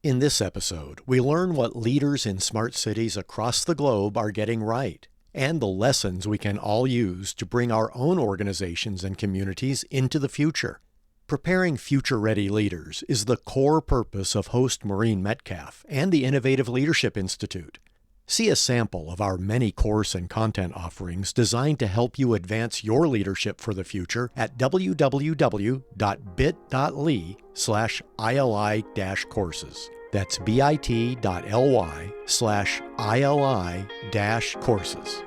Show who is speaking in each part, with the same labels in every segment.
Speaker 1: In this episode, we learn what leaders in smart cities across the globe are getting right, and the lessons we can all use to bring our own organizations and communities into the future. Preparing future-ready leaders is the core purpose of host Maureen Metcalf and the Innovative Leadership Institute. See a sample of our many course and content offerings designed to help you advance your leadership for the future at www.bit.ly/ILI-courses. That's bit.ly/ILI-courses.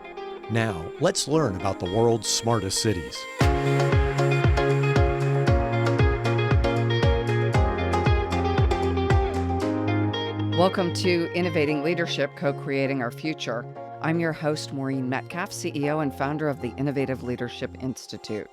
Speaker 1: Now, let's learn about the world's smartest cities.
Speaker 2: Welcome to Innovating Leadership, Co-Creating Our Future. I'm your host, Maureen Metcalf, CEO and founder of the Innovative Leadership Institute.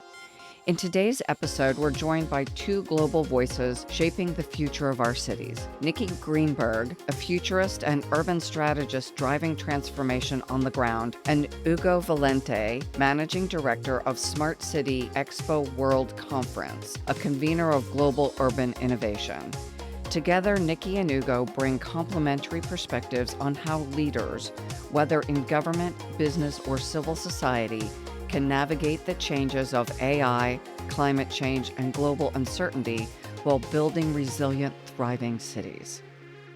Speaker 2: In today's episode, we're joined by two global voices shaping the future of our cities. Nikki Greenberg, a futurist and urban strategist driving transformation on the ground, and Ugo Valenti, managing director of Smart City Expo World Conference, a convener of global urban innovation. Together, Nikki and Ugo bring complementary perspectives on how leaders, whether in government, business, or civil society, can navigate the changes of AI, climate change, and global uncertainty while building resilient, thriving cities.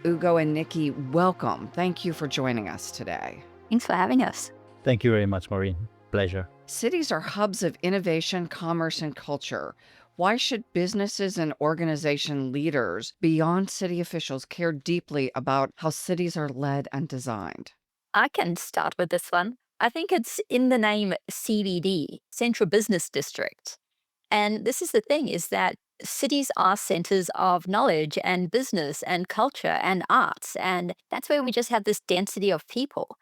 Speaker 2: Ugo and Nikki, welcome. Thank you for joining us today.
Speaker 3: Thanks for having us.
Speaker 4: Thank you very much, Maureen. Pleasure.
Speaker 2: Cities are hubs of innovation, commerce, and culture. Why should businesses and organization leaders beyond city officials care deeply about how cities are led and designed?
Speaker 3: I can start with this one. I think it's in the name CBD, Central Business District. And this is the thing, is that cities are centers of knowledge and business and culture and arts. And that's where we just have this density of people.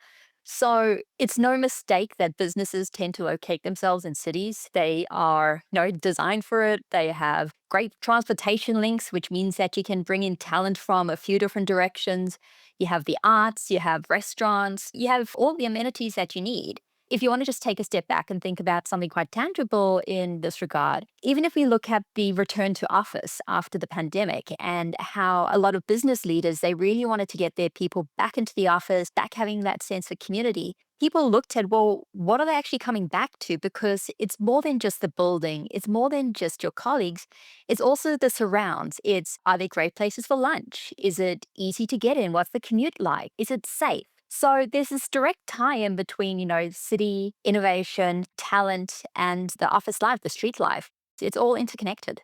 Speaker 3: So it's no mistake that businesses tend to locate themselves in cities. They are, designed for it. They have great transportation links, which means that you can bring in talent from a few different directions. You have the arts, you have restaurants, you have all the amenities that you need. If you want to just take a step back and think about something quite tangible in this regard, even if we look at the return to office after the pandemic and how a lot of business leaders, they really wanted to get their people back into the office, back having that sense of community, people looked at, well, what are they actually coming back to? Because it's more than just the building. It's more than just your colleagues. It's also the surrounds. Are they great places for lunch? Is it easy to get in? What's the commute like? Is it safe? So there's this direct tie-in between, city, innovation, talent, and the office life, the street life. It's all interconnected.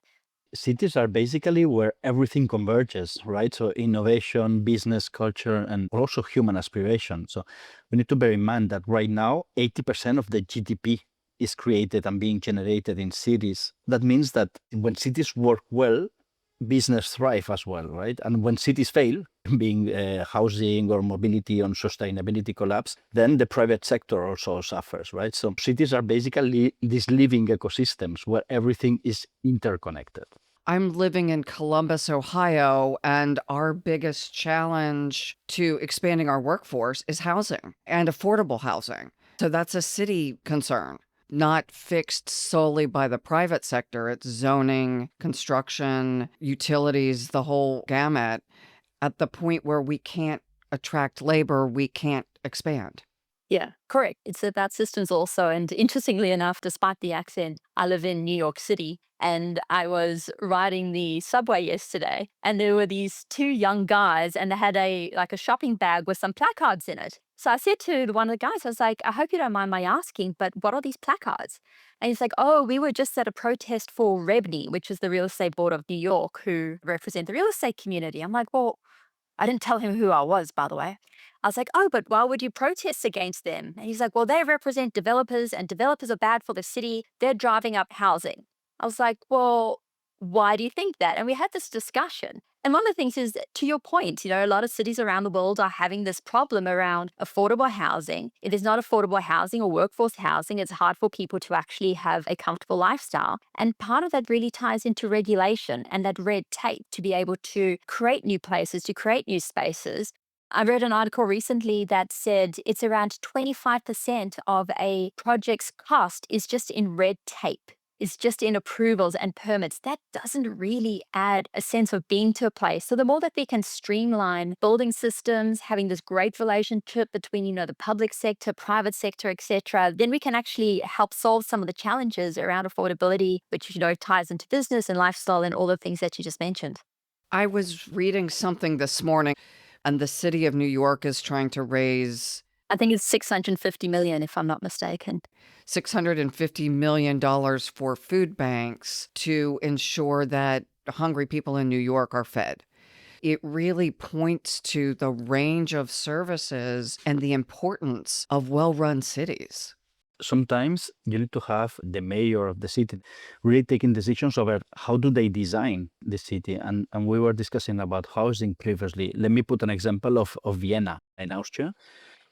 Speaker 4: Cities are basically where everything converges, right? So innovation, business, culture, and also human aspiration. So we need to bear in mind that right now, 80% of the GDP is created and being generated in cities. That means that when cities work well, business thrive as well, right? And when cities fail, being housing or mobility or sustainability collapse, then the private sector also suffers, right? So cities are basically these living ecosystems where everything is interconnected.
Speaker 2: I'm living in Columbus, Ohio, and our biggest challenge to expanding our workforce is housing and affordable housing. So that's a city concern, not fixed solely by the private sector. It's zoning, construction, utilities, the whole gamut. At the point where we can't attract labor, we can't expand.
Speaker 3: Yeah, correct. It's about systems also. And interestingly enough, despite the accent, I live in New York City, and I was riding the subway yesterday, and there were these two young guys, and they had a shopping bag with some placards in it. So I said to one of the guys, I was like, I hope you don't mind my asking, but what are these placards? And he's like, oh, we were just at a protest for REBNY, which is the Real Estate Board of New York, who represent the real estate community. I'm like, well, I didn't tell him who I was, by the way. I was like, oh, but why would you protest against them? And he's like, well, they represent developers, and developers are bad for the city. They're driving up housing. I was like, well, why do you think that? And we had this discussion. And one of the things is, to your point, a lot of cities around the world are having this problem around affordable housing. If there's not affordable housing or workforce housing, it's hard for people to actually have a comfortable lifestyle. And part of that really ties into regulation and that red tape to be able to create new places, to create new spaces. I read an article recently that said it's around 25% of a project's cost is just in red tape. is just in approvals and permits. That doesn't really add a sense of being to a place. So the more that we can streamline building systems, having this great relationship between, the public sector, private sector, etc., then we can actually help solve some of the challenges around affordability, which, ties into business and lifestyle and all the things that you just mentioned.
Speaker 2: I was reading something this morning, and the city of New York is trying to raise
Speaker 3: I think it's 650 million, if I'm not mistaken.
Speaker 2: $650 million for food banks to ensure that hungry people in New York are fed. It really points to the range of services and the importance of well-run cities.
Speaker 4: Sometimes you need to have the mayor of the city really taking decisions over how do they design the city. And we were discussing about housing previously. Let me put an example of Vienna in Austria.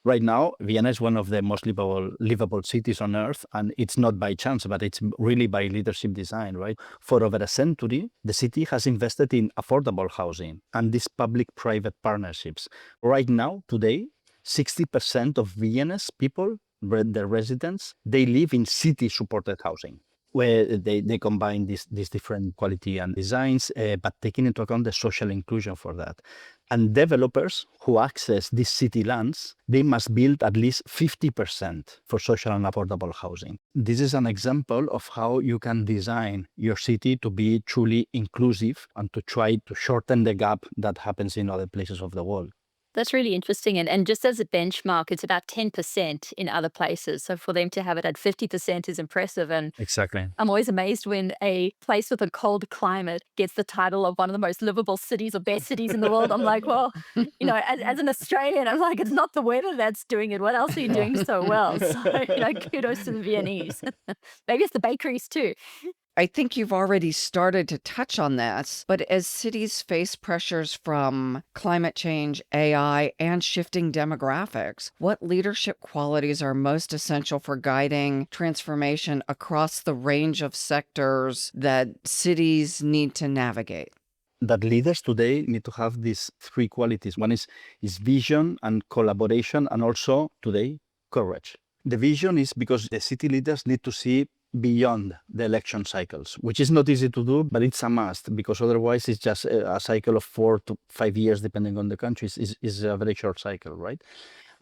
Speaker 4: Right now, Vienna is one of the most livable cities on earth, and it's not by chance, but it's really by leadership design, right? For over a century, the city has invested in affordable housing and these public-private partnerships. Right now, today, 60% of Vienna's people, the residents, they live in city-supported housing, where they combine these different quality and designs, but taking into account the social inclusion for that. And developers who access these city lands, they must build at least 50% for social and affordable housing. This is an example of how you can design your city to be truly inclusive and to try to shorten the gap that happens in other places of the world.
Speaker 3: That's really interesting. And just as a benchmark, it's about 10% in other places. So for them to have it at 50% is impressive. And
Speaker 4: Exactly.
Speaker 3: I'm always amazed when a place with a cold climate gets the title of one of the most livable cities or best cities in the world. I'm like, well, as an Australian, I'm like, it's not the weather that's doing it. What else are you doing so well? So, kudos to the Viennese. Maybe it's the bakeries too.
Speaker 2: I think you've already started to touch on this, but as cities face pressures from climate change, AI, and shifting demographics, what leadership qualities are most essential for guiding transformation across the range of sectors that cities need to navigate?
Speaker 4: That leaders today need to have these three qualities. One is vision and collaboration, and also today, courage. The vision is because the city leaders need to see beyond the election cycles, which is not easy to do, but it's a must, because otherwise it's just a cycle of 4 to 5 years, depending on the countries, is a very short cycle, right?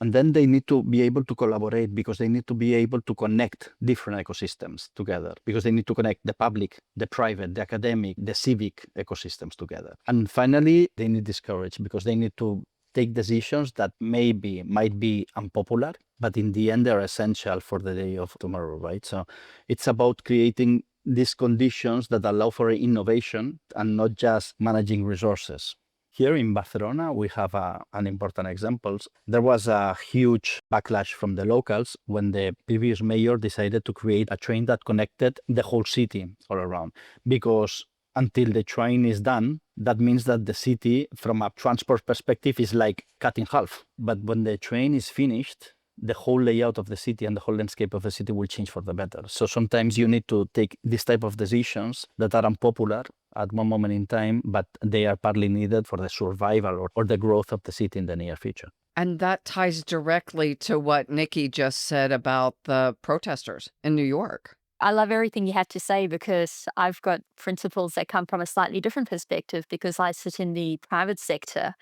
Speaker 4: And then they need to be able to collaborate, because they need to be able to connect different ecosystems together, because they need to connect the public, the private, the academic, the civic ecosystems together. And finally, they need this courage, because they need to take decisions that might be unpopular, but in the end, they're essential for the day of tomorrow, right? So it's about creating these conditions that allow for innovation and not just managing resources. Here in Barcelona, we have an important example. There was a huge backlash from the locals when the previous mayor decided to create a train that connected the whole city all around, because until the train is done, that means that the city, from a transport perspective, is like cut in half. But when the train is finished, the whole layout of the city and the whole landscape of the city will change for the better. So sometimes you need to take this type of decisions that are unpopular at one moment in time, but they are partly needed for the survival or the growth of the city in the near future.
Speaker 2: And that ties directly to what Nikki just said about the protesters in New York.
Speaker 3: I love everything you had to say, because I've got principles that come from a slightly different perspective, because I sit in the private sector.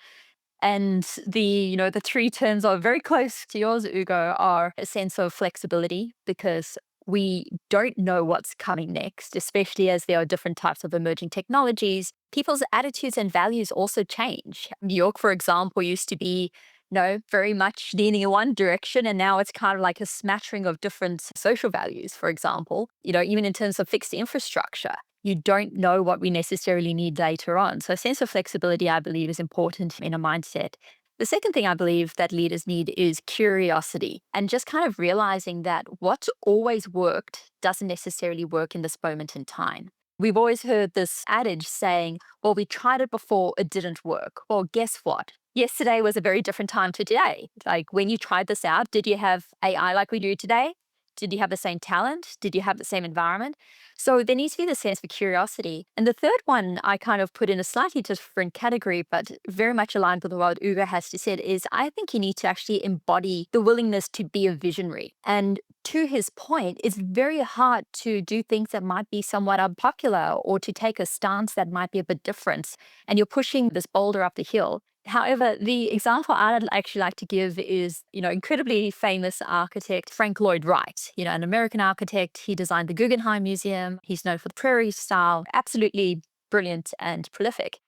Speaker 3: And the three terms are very close to yours, Ugo, are a sense of flexibility, because we don't know what's coming next, especially as there are different types of emerging technologies. People's attitudes and values also change. New York, for example, used to be very much leaning in one direction. And now it's kind of like a smattering of different social values, for example, even in terms of fixed infrastructure. You don't know what we necessarily need later on. So a sense of flexibility, I believe, is important in a mindset. The second thing I believe that leaders need is curiosity, and just kind of realizing that what's always worked doesn't necessarily work in this moment in time. We've always heard this adage saying, well, we tried it before, it didn't work. Well, guess what? Yesterday was a very different time to today. Like, when you tried this out, did you have AI like we do today? Did you have the same talent? Did you have the same environment? So there needs to be the sense of curiosity. And the third one I kind of put in a slightly different category, but very much aligned with what Ugo has to said, is I think you need to actually embody the willingness to be a visionary and to his point, it's very hard to do things that might be somewhat unpopular or to take a stance that might be a bit different. And you're pushing this boulder up the hill. However, the example I'd actually like to give is, incredibly famous architect Frank Lloyd Wright, an American architect. He designed the Guggenheim Museum. He's known for the prairie style, absolutely brilliant and prolific.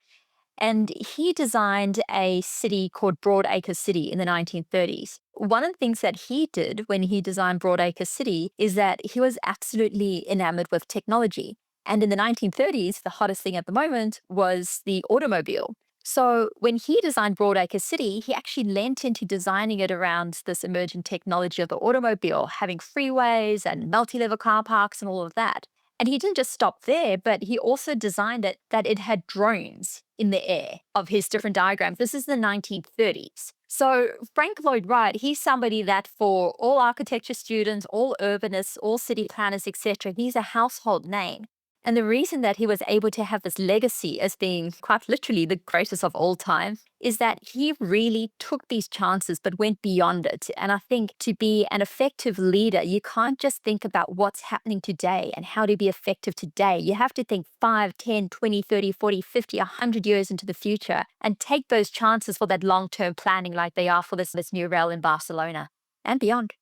Speaker 3: And he designed a city called Broadacre City in the 1930s. One of the things that he did when he designed Broadacre City is that he was absolutely enamored with technology. And in the 1930s, the hottest thing at the moment was the automobile. So when he designed Broadacre City, he actually leant into designing it around this emerging technology of the automobile, having freeways and multi-level car parks and all of that. And he didn't just stop there, but he also designed it that it had drones in the air of his different diagrams. This is the 1930s. So Frank Lloyd Wright, he's somebody that for all architecture students, all urbanists, all city planners, etc., he's a household name. And the reason that he was able to have this legacy as being quite literally the greatest of all time is that he really took these chances but went beyond it. And I think to be an effective leader, you can't just think about what's happening today and how to be effective today. You have to think 5, 10, 20, 30, 40, 50, 100 years into the future and take those chances for that long-term planning like they are for this new rail in Barcelona and beyond.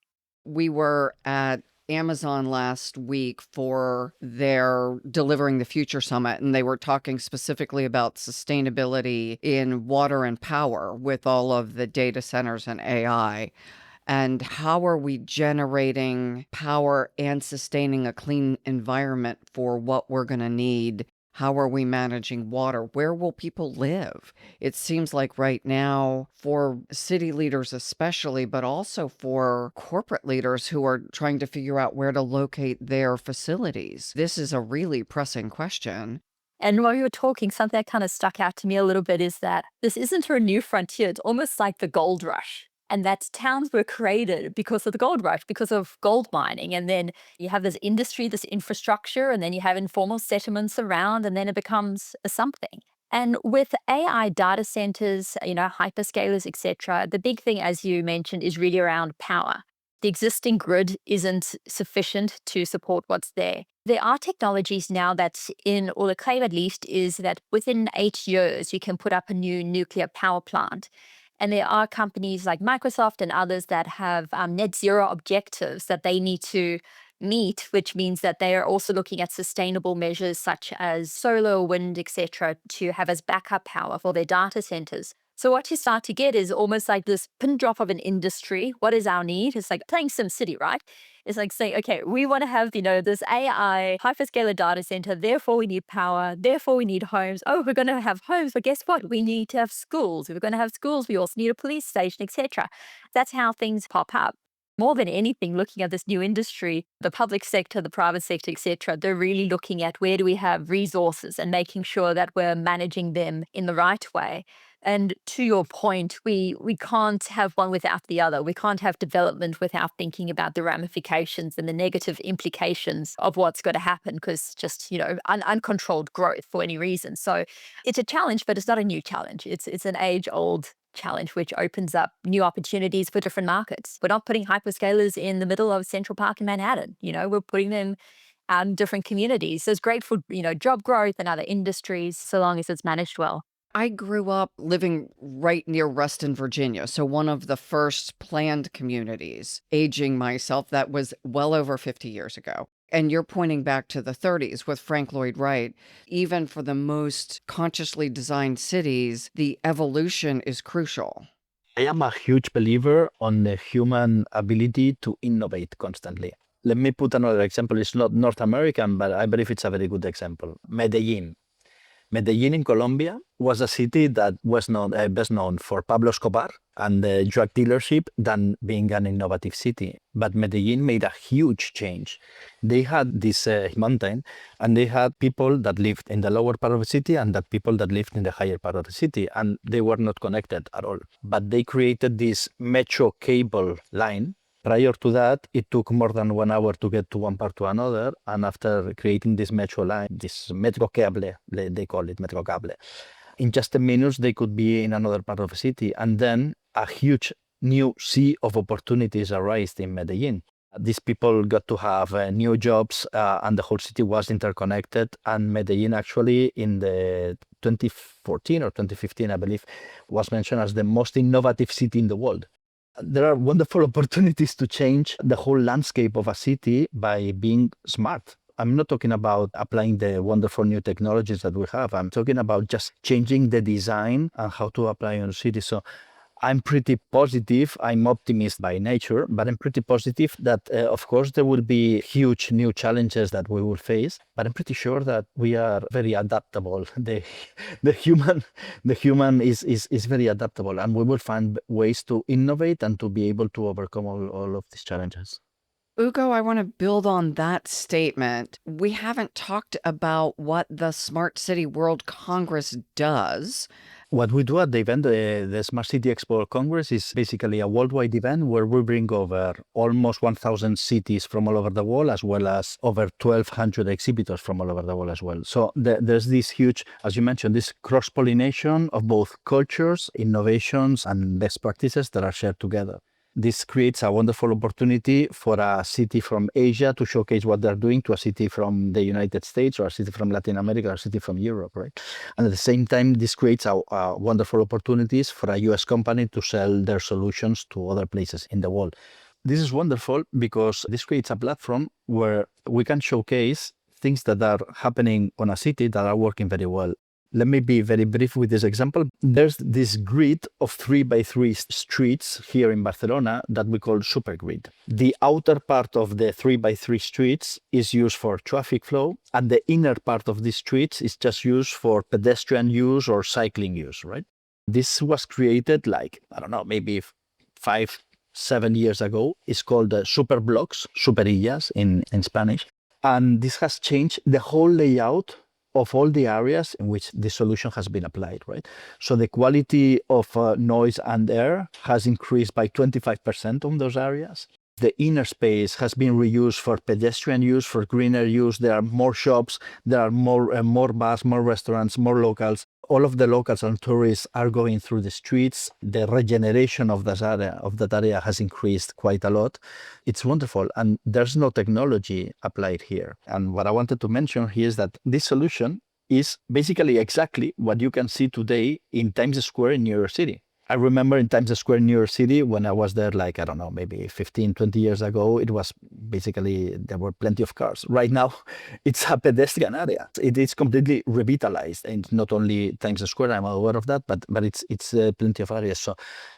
Speaker 2: We were at Amazon last week for their Delivering the Future Summit, and they were talking specifically about sustainability in water and power with all of the data centers and AI. And how are we generating power and sustaining a clean environment for what we're going to need? How are we managing water? Where will people live? It seems like right now, for city leaders especially, but also for corporate leaders who are trying to figure out where to locate their facilities, this is a really pressing question.
Speaker 3: And while you were talking, something that kind of stuck out to me a little bit is that this isn't a new frontier. It's almost like the gold rush. And that towns were created because of the gold rush, because of gold mining. And then you have this industry, this infrastructure, and then you have informal settlements around, and then it becomes a something. And with AI data centers, hyperscalers, etc., the big thing, as you mentioned, is really around power. The existing grid isn't sufficient to support what's there. There are technologies now that's or the claim at least is that within 8 years, you can put up a new nuclear power plant. And there are companies like Microsoft and others that have net zero objectives that they need to meet, which means that they are also looking at sustainable measures such as solar, wind, etc., to have as backup power for their data centers. So what you start to get is almost like this pin drop of an industry. What is our need? It's like playing SimCity, right? It's like saying, okay, we want to have, this AI hyperscaler data center. Therefore, we need power. Therefore, we need homes. Oh, we're going to have homes. But guess what? We need to have schools. If we're going to have schools, we also need a police station, etc. That's how things pop up. More than anything, looking at this new industry, the public sector, the private sector, etc., they're really looking at where do we have resources and making sure that we're managing them in the right way. And to your point, we can't have one without the other. We can't have development without thinking about the ramifications and the negative implications of what's going to happen, because just, uncontrolled growth for any reason. So it's a challenge, but it's not a new challenge. It's an age-old challenge, which opens up new opportunities for different markets. We're not putting hyperscalers in the middle of Central Park in Manhattan. We're putting them out in different communities. So it's great for, job growth and other industries, so long as it's managed well.
Speaker 2: I grew up living right near Reston, Virginia, so one of the first planned communities. Aging myself, that was well over 50 years ago. And you're pointing back to the 30s with Frank Lloyd Wright. Even for the most consciously designed cities, the evolution is crucial.
Speaker 4: I am a huge believer on the human ability to innovate constantly. Let me put another example. It's not North American, but I believe it's a very good example. Medellin. Medellin in Colombia was a city that was best known for Pablo Escobar and the drug dealership than being an innovative city. But Medellin made a huge change. They had this mountain, and they had people that lived in the lower part of the city and that people that lived in the higher part of the city, and they were not connected at all. But they created this metro cable line. Prior to that, it took more than 1 hour to get to one part to another. And after creating this metro line, this metro cable, they call it metro cable, in just 10 minutes, they could be in another part of the city. And then a huge new sea of opportunities arose in Medellin. These people got to have new jobs, and the whole city was interconnected. And Medellin actually in the 2014 or 2015, I believe, was mentioned as the most innovative city in the world. There are wonderful opportunities to change the whole landscape of a city by being smart. I'm not talking about applying the wonderful new technologies that we have. I'm talking about just changing the design and how to apply in a city. So I'm pretty positive. I'm optimist by nature, but I'm pretty positive that, of course, there will be huge new challenges that we will face. But I'm pretty sure that we are very adaptable. The human is very adaptable, and we will find ways to innovate and to be able to overcome all of these challenges.
Speaker 2: Ugo, I want to build on that statement. We haven't talked about what the Smart City World Congress does.
Speaker 4: What we do at the event, the Smart City Expo Congress, is basically a worldwide event where we bring over almost 1,000 cities from all over the world, as well as over 1,200 exhibitors from all over the world as well. So there's this huge, as you mentioned, this cross-pollination of both cultures, innovations, and best practices that are shared together. This creates a wonderful opportunity for a city from Asia to showcase what they're doing to a city from the United States, or a city from Latin America, or a city from Europe, right? And at the same time, this creates a wonderful opportunities for a US company to sell their solutions to other places in the world. This is wonderful because this creates a platform where we can showcase things that are happening on a city that are working very well. Let me be very brief with this example. There's this grid of 3x3 streets here in Barcelona that we call supergrid. The outer part of the 3x3 streets is used for traffic flow, and the inner part of the streets is just used for pedestrian use or cycling use, right? This was created like, I don't know, maybe 5-7 years ago. It's called super blocks, superillas in Spanish. And this has changed the whole layout of all the areas in which the solution has been applied, right? So the quality of noise and air has increased by 25% on those areas. The inner space has been reused for pedestrian use, for greener use. There are more shops, there are more bars, more restaurants, more locals. All of the locals and tourists are going through the streets. The regeneration of that area has increased quite a lot. It's wonderful, and there's no technology applied here. And what I wanted to mention here is that this solution is basically exactly what you can see today in Times Square in New York City. I remember in Times Square, New York City, when I was there, like, I don't know, maybe 15, 20 years ago, it was basically, there were plenty of cars. Right now, it's a pedestrian area. It is completely revitalized. And not only Times Square, I'm aware of that, but it's plenty of areas.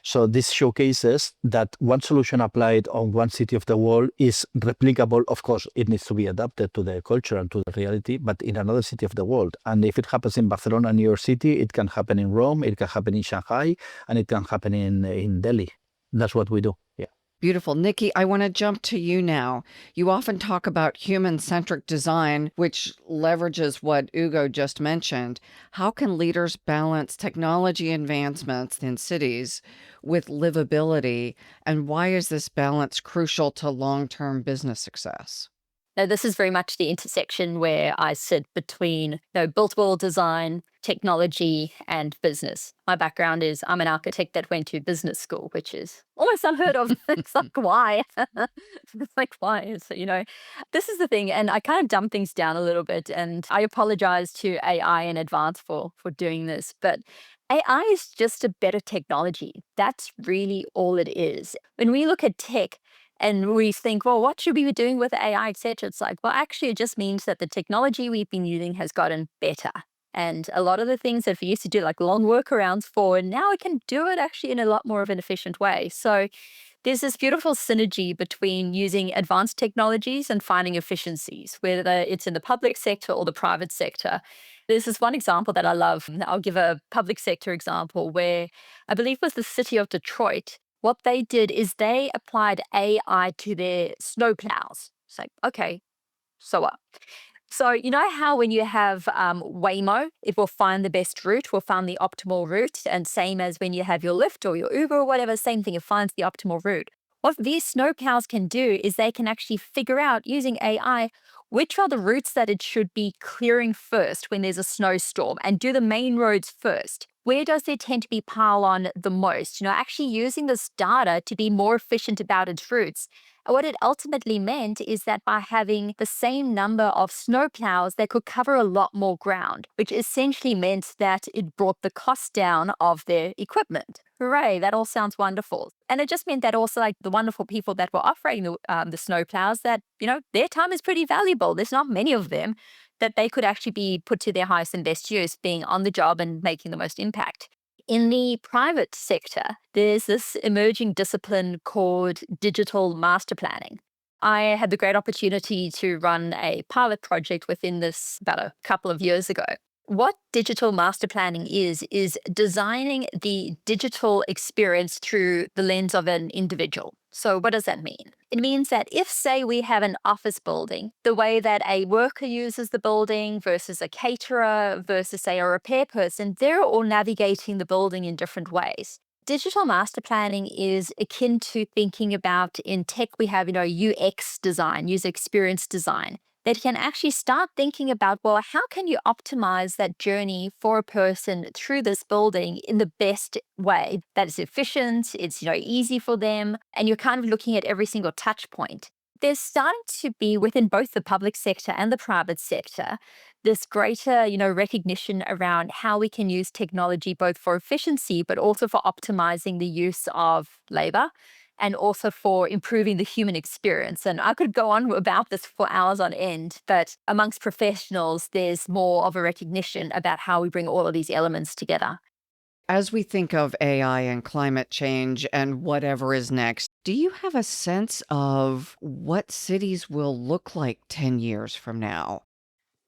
Speaker 4: So this showcases that one solution applied on one city of the world is replicable. Of course, it needs to be adapted to the culture and to the reality, but in another city of the world. And if it happens in Barcelona, New York City, it can happen in Rome, it can happen in Shanghai, and it can happen in Delhi. That's what we do. Yeah.
Speaker 2: Beautiful. Nikki, I want to jump to you now. You often talk about human-centric design, which leverages what Ugo just mentioned. How can leaders balance technology advancements in cities with livability, and why is this balance crucial to long-term business success?
Speaker 3: Now, this is very much the intersection where I sit between built world design, technology, and business. My background is I'm an architect that went to business school, which is almost unheard of. It's like, why? It's like, why? So, this is the thing. And I kind of dumb things down a little bit. And I apologize to AI in advance for doing this. But AI is just a better technology. That's really all it is. When we look at tech, and we think, well, what should we be doing with AI, et cetera? It's like, well, actually, it just means that the technology we've been using has gotten better. And a lot of the things that we used to do, like long workarounds for, now we can do it actually in a lot more of an efficient way. So there's this beautiful synergy between using advanced technologies and finding efficiencies, whether it's in the public sector or the private sector. There's this one example that I love. I'll give a public sector example where I believe it was the city of Detroit. What they did is they applied AI to their snowplows. It's like, okay, so what? So you know how when you have Waymo, it will find the best route, will find the optimal route, and same as when you have your Lyft or your Uber or whatever, same thing, it finds the optimal route. What these snowplows can do is they can actually figure out using AI which are the routes that it should be clearing first when there's a snowstorm and do the main roads first. Where does there tend to be pile on the most? Actually using this data to be more efficient about its routes. What it ultimately meant is that by having the same number of snowplows, they could cover a lot more ground, which essentially meant that it brought the cost down of their equipment. Hooray, that all sounds wonderful. And it just meant that also like the wonderful people that were operating the snowplows, that, their time is pretty valuable. There's not many of them, that they could actually be put to their highest and best use, being on the job and making the most impact. In the private sector, there's this emerging discipline called digital master planning. I had the great opportunity to run a pilot project within this about a couple of years ago. What digital master planning is designing the digital experience through the lens of an individual. So what does that mean? It means that if, say, we have an office building, the way that a worker uses the building versus a caterer versus, say, a repair person, they're all navigating the building in different ways. Digital master planning is akin to thinking about in tech, we have, UX design, user experience design, that can actually start thinking about, well, how can you optimize that journey for a person through this building in the best way that is efficient, it's easy for them, and you're kind of looking at every single touch point. There's starting to be within both the public sector and the private sector this greater, recognition around how we can use technology both for efficiency, but also for optimizing the use of labor, and also for improving the human experience. And I could go on about this for hours on end, but amongst professionals, there's more of a recognition about how we bring all of these elements together.
Speaker 2: As we think of AI and climate change and whatever is next, do you have a sense of what cities will look like 10 years from now?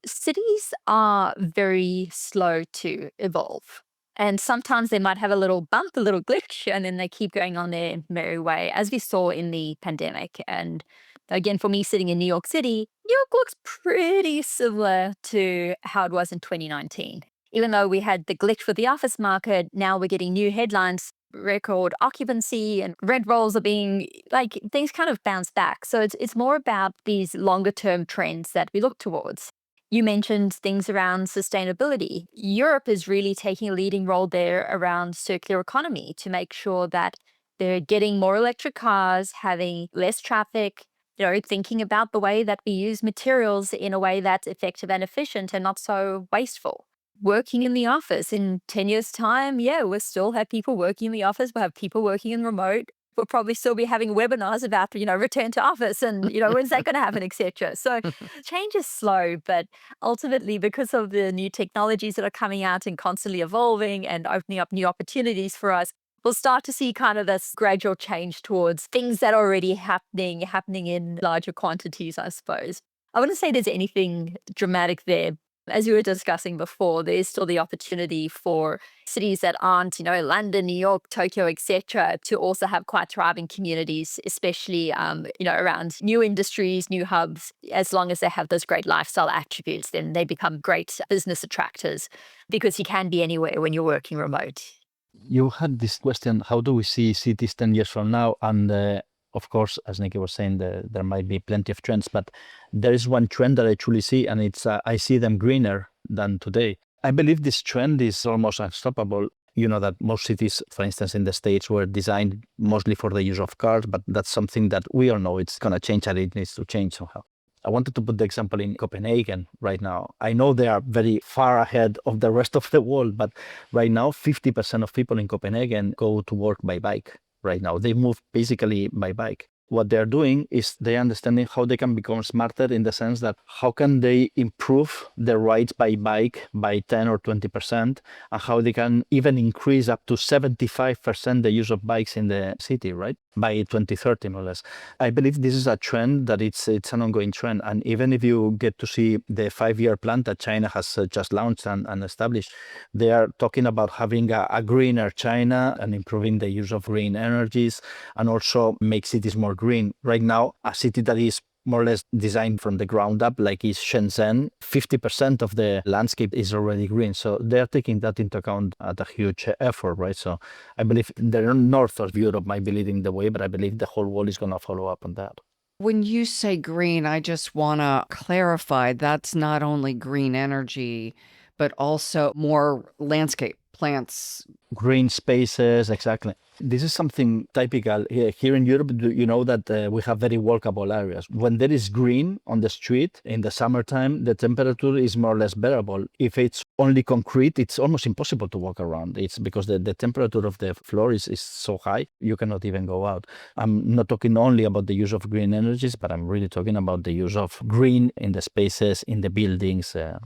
Speaker 3: Cities are very slow to evolve. And sometimes they might have a little bump, a little glitch, and then they keep going on their merry way, as we saw in the pandemic. And again, for me sitting in New York City, New York looks pretty similar to how it was in 2019. Even though we had the glitch with the office market, now we're getting new headlines, record occupancy, and rent rolls are being like things kind of bounce back. So it's more about these longer term trends that we look towards. You mentioned things around sustainability. Europe is really taking a leading role there around circular economy to make sure that they're getting more electric cars, having less traffic, thinking about the way that we use materials in a way that's effective and efficient and not so wasteful. Working in the office in 10 years' time, yeah, we'll still have people working in the office. We'll have people working in remote. We'll probably still be having webinars about, return to office and, when's that going to happen, etc. So change is slow, but ultimately because of the new technologies that are coming out and constantly evolving and opening up new opportunities for us, we'll start to see kind of this gradual change towards things that are already happening in larger quantities, I suppose. I wouldn't say there's anything dramatic there. As you were discussing before, there's still the opportunity for cities that aren't, London, New York, Tokyo, etc., to also have quite thriving communities, especially, around new industries, new hubs. As long as they have those great lifestyle attributes, then they become great business attractors because you can be anywhere when you're working remote.
Speaker 4: You had this question, how do we see cities 10 years from now? And of course, as Nikki was saying, there might be plenty of trends, but there is one trend that I truly see, and it's I see them greener than today. I believe this trend is almost unstoppable. You know that most cities, for instance, in the States were designed mostly for the use of cars, but that's something that we all know it's going to change and it needs to change somehow. I wanted to put the example in Copenhagen right now. I know they are very far ahead of the rest of the world, but right now, 50% of people in Copenhagen go to work by bike. Right now, they move basically by bike. What they're doing is they're understanding how they can become smarter in the sense that how can they improve their rides by bike by 10 or 20%, and how they can even increase up to 75% the use of bikes in the city, right? By 2030, more or less. I believe this is a trend that it's an ongoing trend. And even if you get to see the 5-year plan that China has just launched and established, they are talking about having a greener China and improving the use of green energies and also make cities more green. Right now, a city that is more or less designed from the ground up, like is Shenzhen, 50% of the landscape is already green. So they're taking that into account at a huge effort, right? So I believe the north of Europe might be leading the way, but I believe the whole world is going to follow up on that.
Speaker 2: When you say green, I just want to clarify that's not only green energy, but also more landscape plants.
Speaker 4: Green spaces, exactly. This is something typical here in Europe. You know that we have very walkable areas. When there is green on the street in the summertime, the temperature is more or less bearable. If it's only concrete, it's almost impossible to walk around. It's because the temperature of the floor is so high, you cannot even go out. I'm not talking only about the use of green energies, but I'm really talking about the use of green in the spaces, in the buildings. Yeah.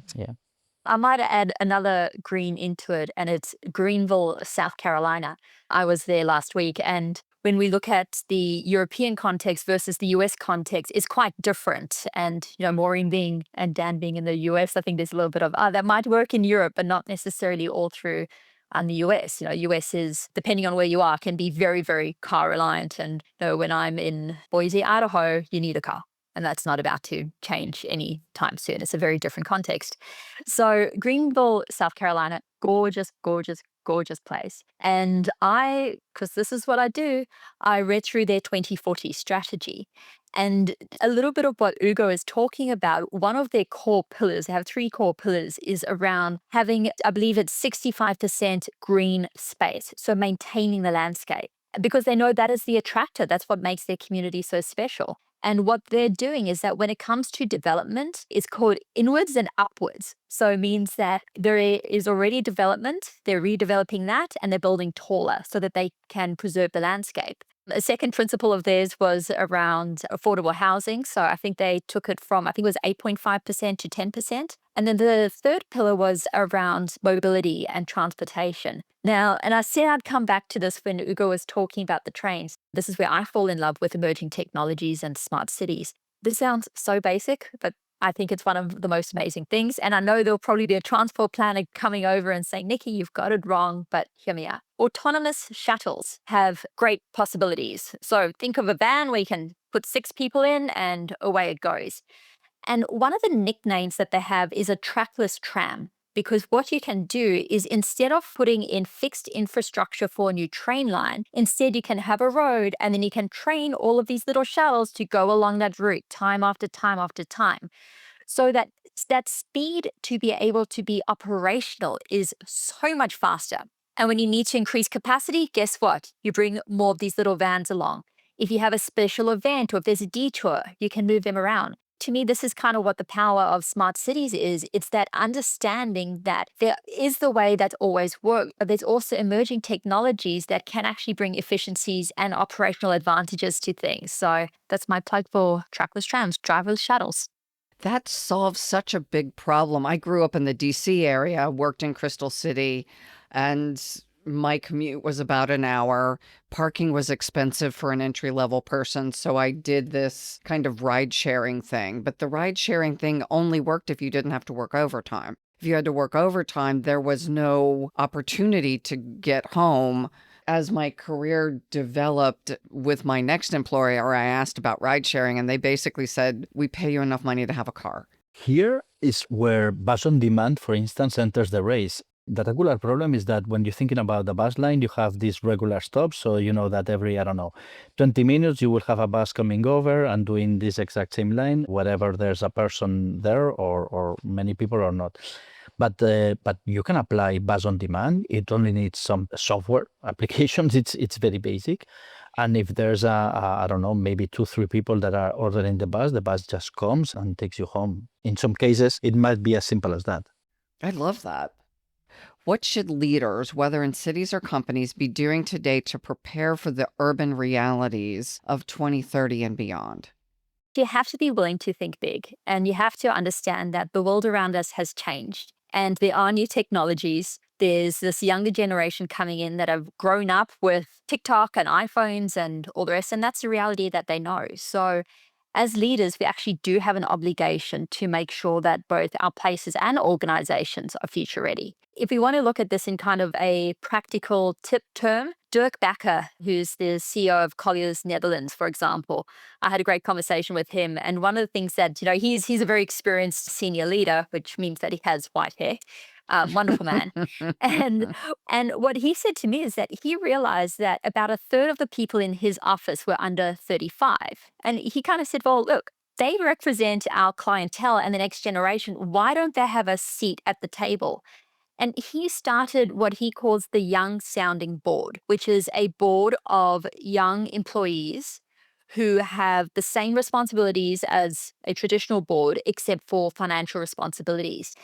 Speaker 3: I might add another green into it, and it's Greenville, South Carolina. I was there last week, and when we look at the European context versus the US context, it's quite different. And, Maureen being and Dan being in the US, I think there's a little bit of, that might work in Europe, but not necessarily all through the US. US is, depending on where you are, can be very, very car reliant. And, when I'm in Boise, Idaho, you need a car. And that's not about to change any time soon. It's a very different context. So Greenville, South Carolina, gorgeous, gorgeous, gorgeous place. And because this is what I do, I read through their 2040 strategy. And a little bit of what Ugo is talking about, one of their core pillars, they have 3 core pillars, is around having, I believe it's 65% green space. So maintaining the landscape, because they know that is the attractor. That's what makes their community so special. And what they're doing is that when it comes to development, it's called inwards and upwards. So it means that there is already development, they're redeveloping that, and they're building taller so that they can preserve the landscape. A second principle of theirs was around affordable housing. So I think they took it from, I think it was 8.5% to 10%. And then the third pillar was around mobility and transportation. Now, and I said I'd come back to this when Ugo was talking about the trains. This is where I fall in love with emerging technologies and smart cities. This sounds so basic, but I think it's one of the most amazing things. And I know there'll probably be a transport planner coming over and saying, Nikki, you've got it wrong, but hear me out. Autonomous shuttles have great possibilities. So think of a van where you can put 6 people in and away it goes. And one of the nicknames that they have is a trackless tram, because what you can do is, instead of putting in fixed infrastructure for a new train line, instead you can have a road and then you can train all of these little shuttles to go along that route time after time after time. So that speed to be able to be operational is so much faster. And when you need to increase capacity, guess what? You bring more of these little vans along. If you have a special event or if there's a detour, you can move them around. To me, this is kind of what the power of smart cities is. It's that understanding that there is the way that's always worked, but there's also emerging technologies that can actually bring efficiencies and operational advantages to things. So that's my plug for trackless trams, driverless shuttles.
Speaker 2: That solves such a big problem. I grew up in the DC area, worked in Crystal City, and my commute was about an hour. Parking was expensive for an entry-level person, so I did this kind of ride-sharing thing. But the ride-sharing thing only worked if you didn't have to work overtime. If you had to work overtime, there was no opportunity to get home. As my career developed with my next employer, I asked about ride-sharing, and they basically said, we pay you enough money to have a car.
Speaker 4: Here is where bus on demand, for instance, enters the race. The regular problem is that when you're thinking about the bus line, you have these regular stops. So you know that every, 20 minutes, you will have a bus coming over and doing this exact same line, whether there's a person there or many people or not. But you can apply bus on demand. It only needs some software applications. It's very basic. And if there's maybe 2-3 people that are ordering the bus just comes and takes you home. In some cases, it might be as simple as that.
Speaker 2: I love that. What should leaders, whether in cities or companies, be doing today to prepare for the urban realities of 2030 and beyond?
Speaker 3: You have to be willing to think big, and you have to understand that the world around us has changed and there are new technologies. There's this younger generation coming in that have grown up with TikTok and iPhones and all the rest, and that's the reality that they know. So as leaders, we actually do have an obligation to make sure that both our places and organizations are future ready. If we want to look at this in kind of a practical tip term, Dirk Bakker, who's the CEO of Colliers Netherlands, for example, I had a great conversation with him. And one of the things that, he's a very experienced senior leader, which means that he has white hair. Wonderful man. And what he said to me is that he realized that about a third of the people in his office were under 35. And he kind of said, well, look, they represent our clientele and the next generation. Why don't they have a seat at the table? And he started what he calls the Young Sounding Board, which is a board of young employees who have the same responsibilities as a traditional board, except for financial responsibilities.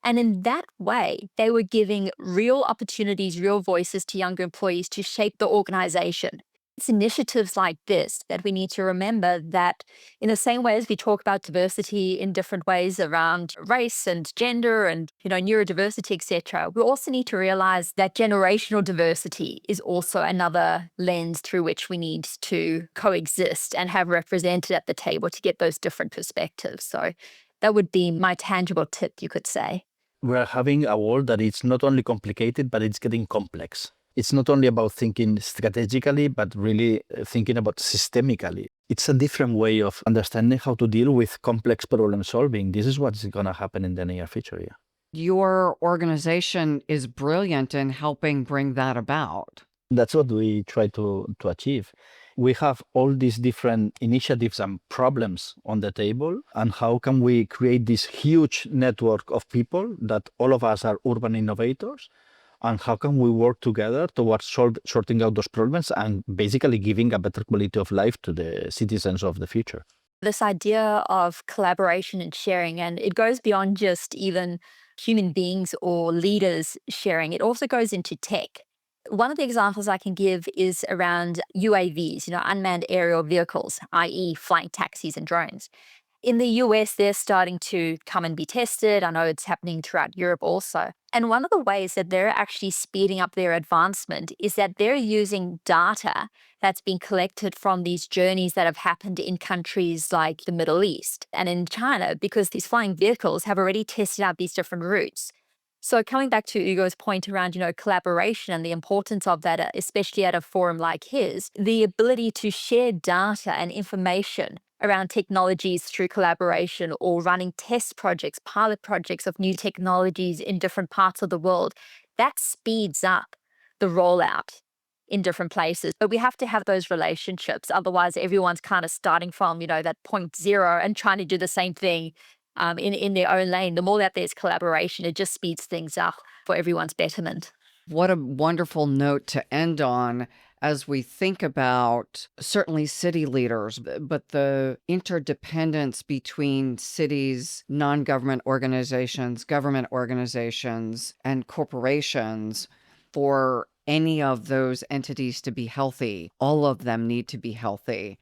Speaker 3: And in that way, they were giving real opportunities, real voices to younger employees to shape the organization. It's initiatives like this that we need to remember that in the same way as we talk about diversity in different ways around race and gender and, neurodiversity, etc., we also need to realize that generational diversity is also another lens through which we need to coexist and have represented at the table to get those different perspectives. So that would be my tangible tip, you could say.
Speaker 4: We're having a world that it's not only complicated, but it's getting complex. It's not only about thinking strategically, but really thinking about systemically. It's a different way of understanding how to deal with complex problem solving. This is what's going to happen in the near future. Yeah.
Speaker 2: Your organization is brilliant in helping bring that about.
Speaker 4: That's what we try to achieve. We have all these different initiatives and problems on the table. And how can we create this huge network of people that all of us are urban innovators? And how can we work together towards sorting out those problems and basically giving a better quality of life to the citizens of the future?
Speaker 3: This idea of collaboration and sharing, and it goes beyond just even human beings or leaders sharing, it also goes into tech. One of the examples I can give is around UAVs, unmanned aerial vehicles, i.e. flying taxis and drones. In the US, they're starting to come and be tested. I know it's happening throughout Europe also. And one of the ways that they're actually speeding up their advancement is that they're using data that's been collected from these journeys that have happened in countries like the Middle East and in China, because these flying vehicles have already tested out these different routes. So coming back to Ugo's point around, collaboration and the importance of that, especially at a forum like his, the ability to share data and information around technologies through collaboration or running test projects, pilot projects of new technologies in different parts of the world, that speeds up the rollout in different places. But we have to have those relationships. Otherwise, everyone's kind of starting from, that point zero and trying to do the same thing in their own lane. The more that there's collaboration, it just speeds things up for everyone's betterment.
Speaker 2: What a wonderful note to end on as we think about certainly city leaders, but the interdependence between cities, non-government organizations, government organizations, and corporations. For any of those entities to be healthy, all of them need to be healthy.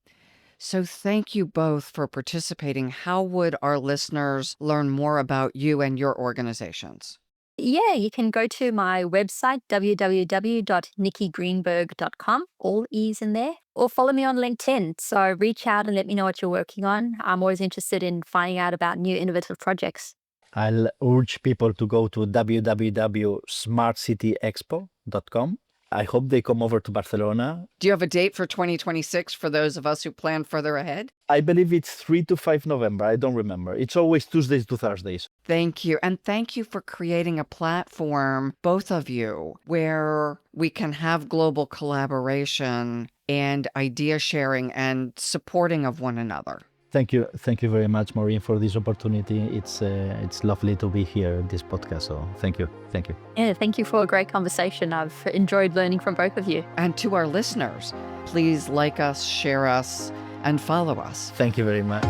Speaker 2: So thank you both for participating. How would our listeners learn more about you and your organizations?
Speaker 3: Yeah, you can go to my website, www.nikkigreenberg.com, all E's in there, or follow me on LinkedIn. So reach out and let me know what you're working on. I'm always interested in finding out about new innovative projects.
Speaker 4: I'll urge people to go to www.smartcityexpo.com. I hope they come over to Barcelona.
Speaker 2: Do you have a date for 2026 for those of us who plan further ahead?
Speaker 4: I believe it's 3 to 5 November. I don't remember. It's always Tuesdays to Thursdays.
Speaker 2: Thank you. And thank you for creating a platform, both of you, where we can have global collaboration and idea sharing and supporting of one another.
Speaker 4: Thank you very much, Maureen, for this opportunity. It's lovely to be here in this podcast. So thank you.
Speaker 3: Yeah, thank you for a great conversation. I've enjoyed learning from both of you.
Speaker 2: And to our listeners, please like us, share us, and follow us.
Speaker 4: Thank you very much.